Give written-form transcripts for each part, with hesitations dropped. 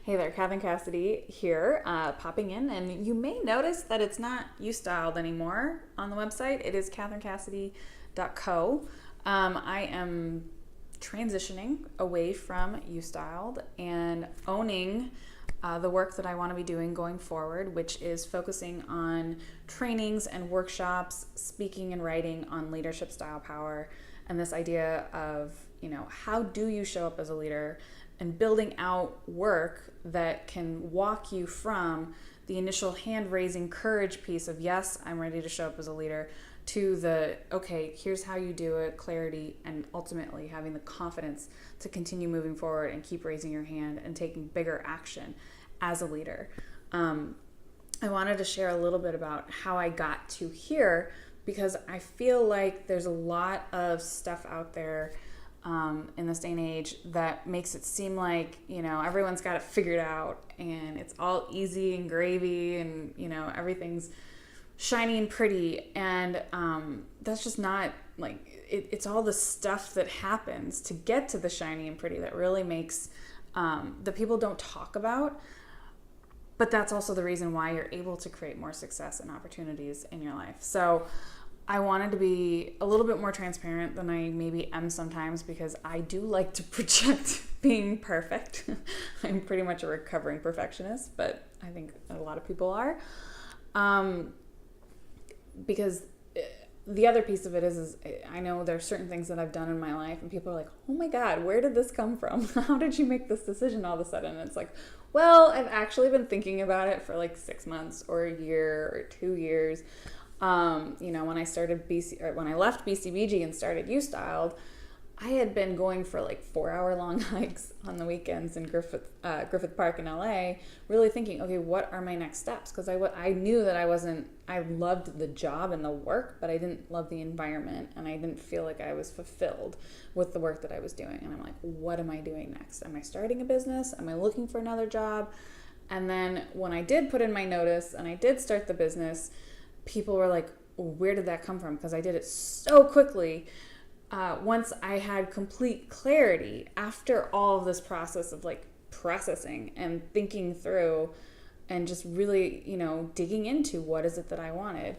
Hey there, Catherine Cassidy here, popping in, and you may notice that it's not Ustyled anymore on the website. It is catherinecassidy.co. I am transitioning away from Ustyled and owning the work that I want to be doing going forward, which is focusing on trainings and workshops, speaking and writing on leadership style power, and this idea of, how do you show up as a leader, and building out work that can walk you from the initial hand-raising courage piece of, yes, I'm ready to show up as a leader, to the, okay, here's how you do it, clarity, and ultimately having the confidence to continue moving forward and keep raising your hand and taking bigger action as a leader. I wanted to share a little bit about how I got to here, because I feel like there's a lot of stuff out there in this day and age that makes it seem like, everyone's got it figured out and it's all easy and gravy and, everything's shiny and pretty. And that's just not it's all the stuff that happens to get to the shiny and pretty that really makes that people don't talk about. But that's also the reason why you're able to create more success and opportunities in your life. So I wanted to be a little bit more transparent than I maybe am sometimes, because I do like to project being perfect. I'm pretty much a recovering perfectionist, but I think a lot of people are. Because the other piece of it is I know there's certain things that I've done in my life and people are like, oh my God, where did this come from? How did you make this decision all of a sudden? And it's like, well, I've actually been thinking about it for 6 months or a year or 2 years. When I started when I left BCBG and started Ustyled, I had been going for 4-hour long hikes on the weekends in Griffith Park in LA, really thinking, okay, what are my next steps? Because I knew that I loved the job and the work, but I didn't love the environment, and I didn't feel like I was fulfilled with the work that I was doing. And I'm like, what am I doing next? Am I starting a business? Am I looking for another job? And then when I did put in my notice and I did start the business, people were like, where did that come from? Because I did it so quickly. Once I had complete clarity after all of this process of processing and thinking through and just really, digging into what is it that I wanted.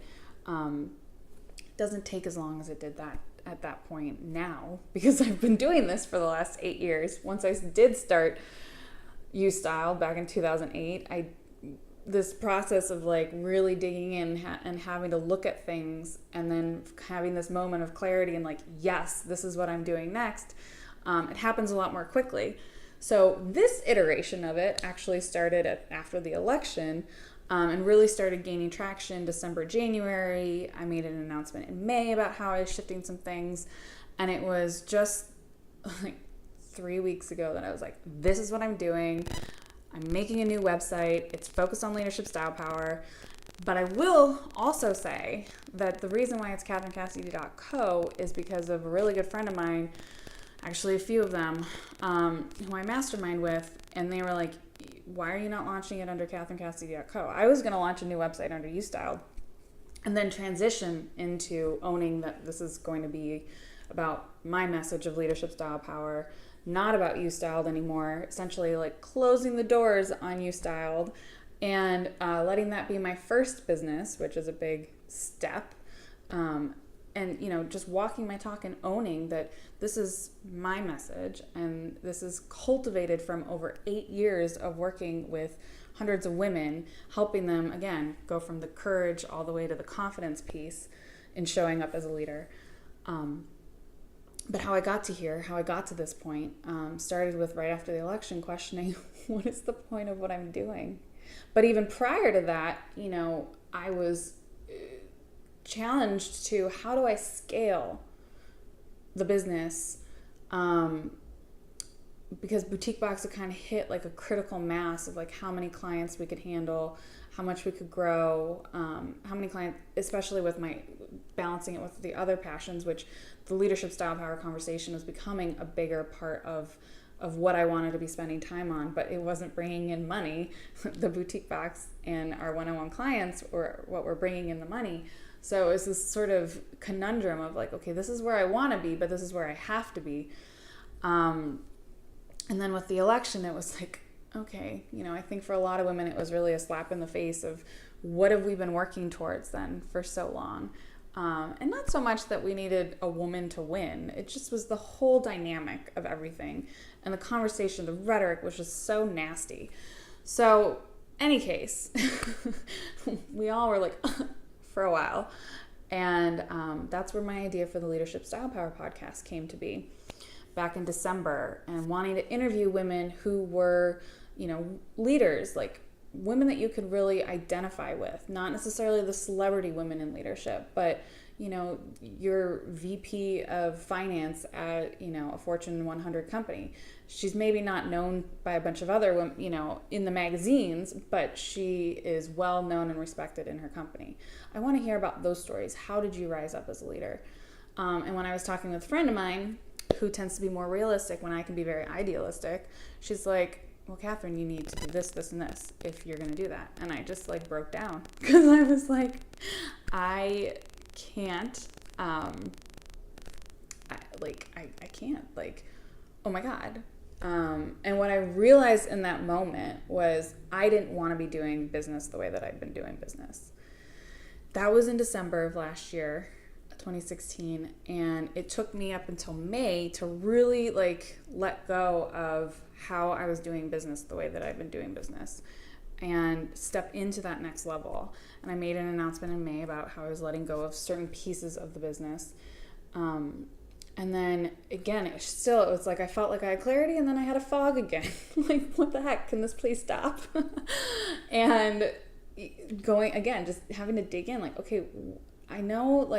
Doesn't take as long as it did that at that point now, because I've been doing this for the last 8 years. Once I did start Ustyled back in 2008, this process of really digging in and having to look at things and then having this moment of clarity and yes, this is what I'm doing next. It happens a lot more quickly. So this iteration of it actually started after the election and really started gaining traction December, January. I made an announcement in May about how I was shifting some things. And it was just 3 weeks ago that I was like, this is what I'm doing. I'm making a new website. It's focused on leadership style power. But I will also say that the reason why it's catherinecassidy.co is because of a really good friend of mine, actually a few of them, who I mastermind with, and they were like, why are you not launching it under catherinecassidy.co? I was going to launch a new website under Ustyled and then transition into owning that this is going to be about my message of leadership style power, not about Ustyled anymore, essentially closing the doors on Ustyled and letting that be my first business, which is a big step. And, just walking my talk and owning that this is my message, and this is cultivated from over 8 years of working with hundreds of women, helping them, again, go from the courage all the way to the confidence piece in showing up as a leader. But how I got to here, how I got to this point, started with right after the election questioning, what is the point of what I'm doing? But even prior to that, I was challenged to, how do I scale the business? Because Boutique Box had kind of hit a critical mass of how many clients we could handle, how much we could grow, how many clients, especially with my balancing it with the other passions, which the leadership style power conversation was becoming a bigger part of what I wanted to be spending time on, but it wasn't bringing in money. The Boutique Box and our one-on-one clients were what were bringing in the money. So it was this sort of conundrum of okay, this is where I want to be, but this is where I have to be. And then with the election, it was okay, I think for a lot of women, it was really a slap in the face of what have we been working towards then for so long? And not so much that we needed a woman to win. It just was the whole dynamic of everything. And the conversation, the rhetoric was just so nasty. So, any case, we all were like, for a while. And that's where my idea for the Leadership Style Power podcast came to be back in December, and wanting to interview women who were, leaders, like women that you could really identify with, not necessarily the celebrity women in leadership, but your VP of finance at a Fortune 100 company. She's maybe not known by a bunch of other women, in the magazines, but she is well known and respected in her company. I want to hear about those stories. How did you rise up as a leader? And when I was talking with a friend of mine who tends to be more realistic when I can be very idealistic, she's like, well, Catherine, you need to do this, this, and this if you're going to do that. And I just broke down because I was like, I can't, I can't, oh my God. And what I realized in that moment was I didn't want to be doing business the way that I'd been doing business. That was in December of last year, 2016, and it took me up until May to really let go of how I was doing business the way that I've been doing business and step into that next level. And I made an announcement in May about how I was letting go of certain pieces of the business. And then again, it was like I felt like I had clarity, and then I had a fog again. What the heck? Can this please stop? And going again, just having to dig in, okay, I know,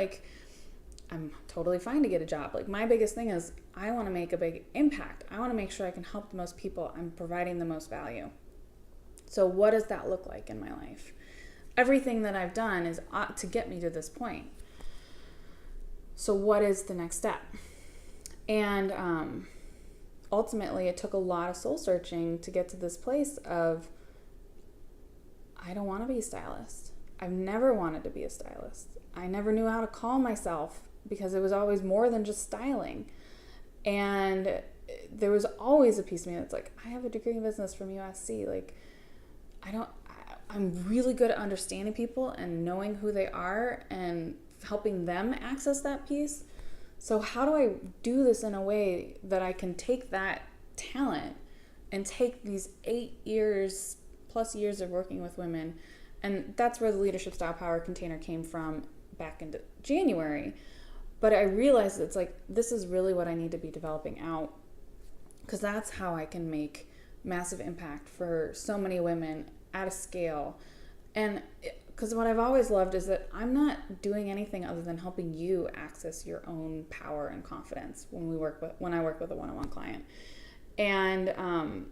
I'm totally fine to get a job. My biggest thing is I want to make a big impact. I want to make sure I can help the most people. I'm providing the most value. So what does that look like in my life? Everything that I've done is to get me to this point. So what is the next step? And ultimately, it took a lot of soul searching to get to this place of, I don't want to be a stylist. I've never wanted to be a stylist. I never knew how to call myself because it was always more than just styling. And there was always a piece of me that's like, I have a degree in business from USC. I'm really good at understanding people and knowing who they are and helping them access that piece. So how do I do this in a way that I can take that talent and take these 8 years plus years of working with women? And that's where the Leadership Style Power container came from back in January. But I realized it's this is really what I need to be developing out, because that's how I can make massive impact for so many women at a scale. And because what I've always loved is that I'm not doing anything other than helping you access your own power and confidence when I work with a one-on-one client. And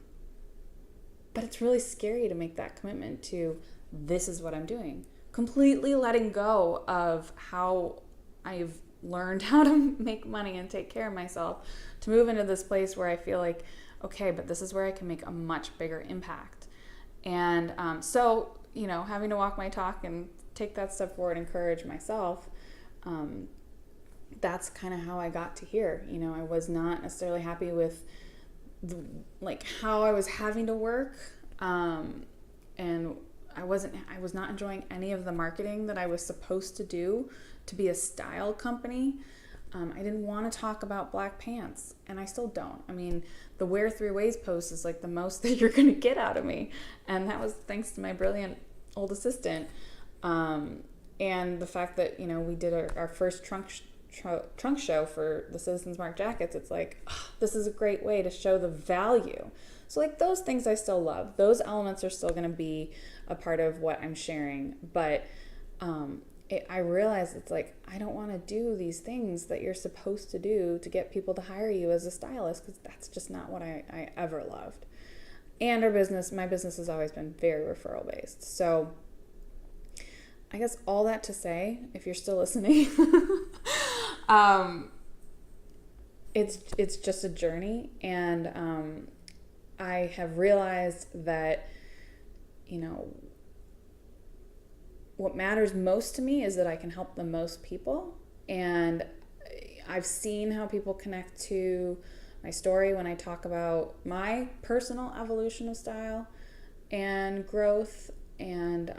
but it's really scary to make that commitment to, this is what I'm doing. Completely letting go of how I've learned how to make money and take care of myself, to move into this place where I feel like, okay, but this is where I can make a much bigger impact. And so, having to walk my talk and take that step forward, encourage myself, that's kind of how I got to here. I was not necessarily happy with how I was having to work, and I was not enjoying any of the marketing that I was supposed to do to be a style company. I didn't want to talk about black pants, and I still don't. I mean, the Wear 3 Ways post is the most that you're going to get out of me. And that was thanks to my brilliant old assistant. And the fact that, we did our first trunk show for the Citizens Mark jackets. It's this is a great way to show the value. So those things I still love. Those elements are still going to be a part of what I'm sharing. But I realized it's I don't want to do these things that you're supposed to do to get people to hire you as a stylist, because that's just not what I ever loved. And my business has always been very referral based. So I guess all that to say, if you're still listening, it's just a journey. And I have realized that, what matters most to me is that I can help the most people. And I've seen how people connect to my story when I talk about my personal evolution of style and growth, and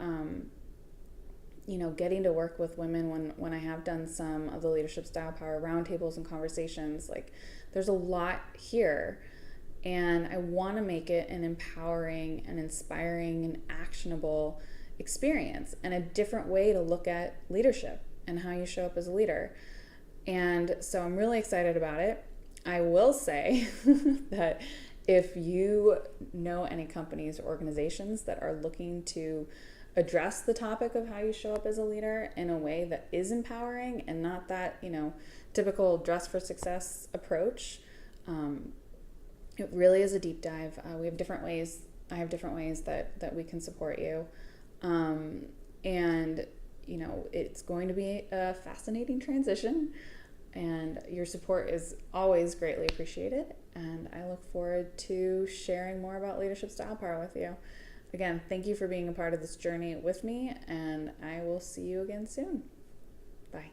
getting to work with women when I have done some of the leadership style power roundtables and conversations. Like, there's a lot here, and I want to make it an empowering and inspiring and actionable experience, and a different way to look at leadership and how you show up as a leader. And so I'm really excited about it. I will say that if you know any companies or organizations that are looking to address the topic of how you show up as a leader in a way that is empowering and not that, typical dress for success approach, it really is a deep dive. We have different ways. I have different ways that we can support you. And it's going to be a fascinating transition, and your support is always greatly appreciated. And I look forward to sharing more about leadership style power with you. Again, thank you for being a part of this journey with me, and I will see you again soon. Bye.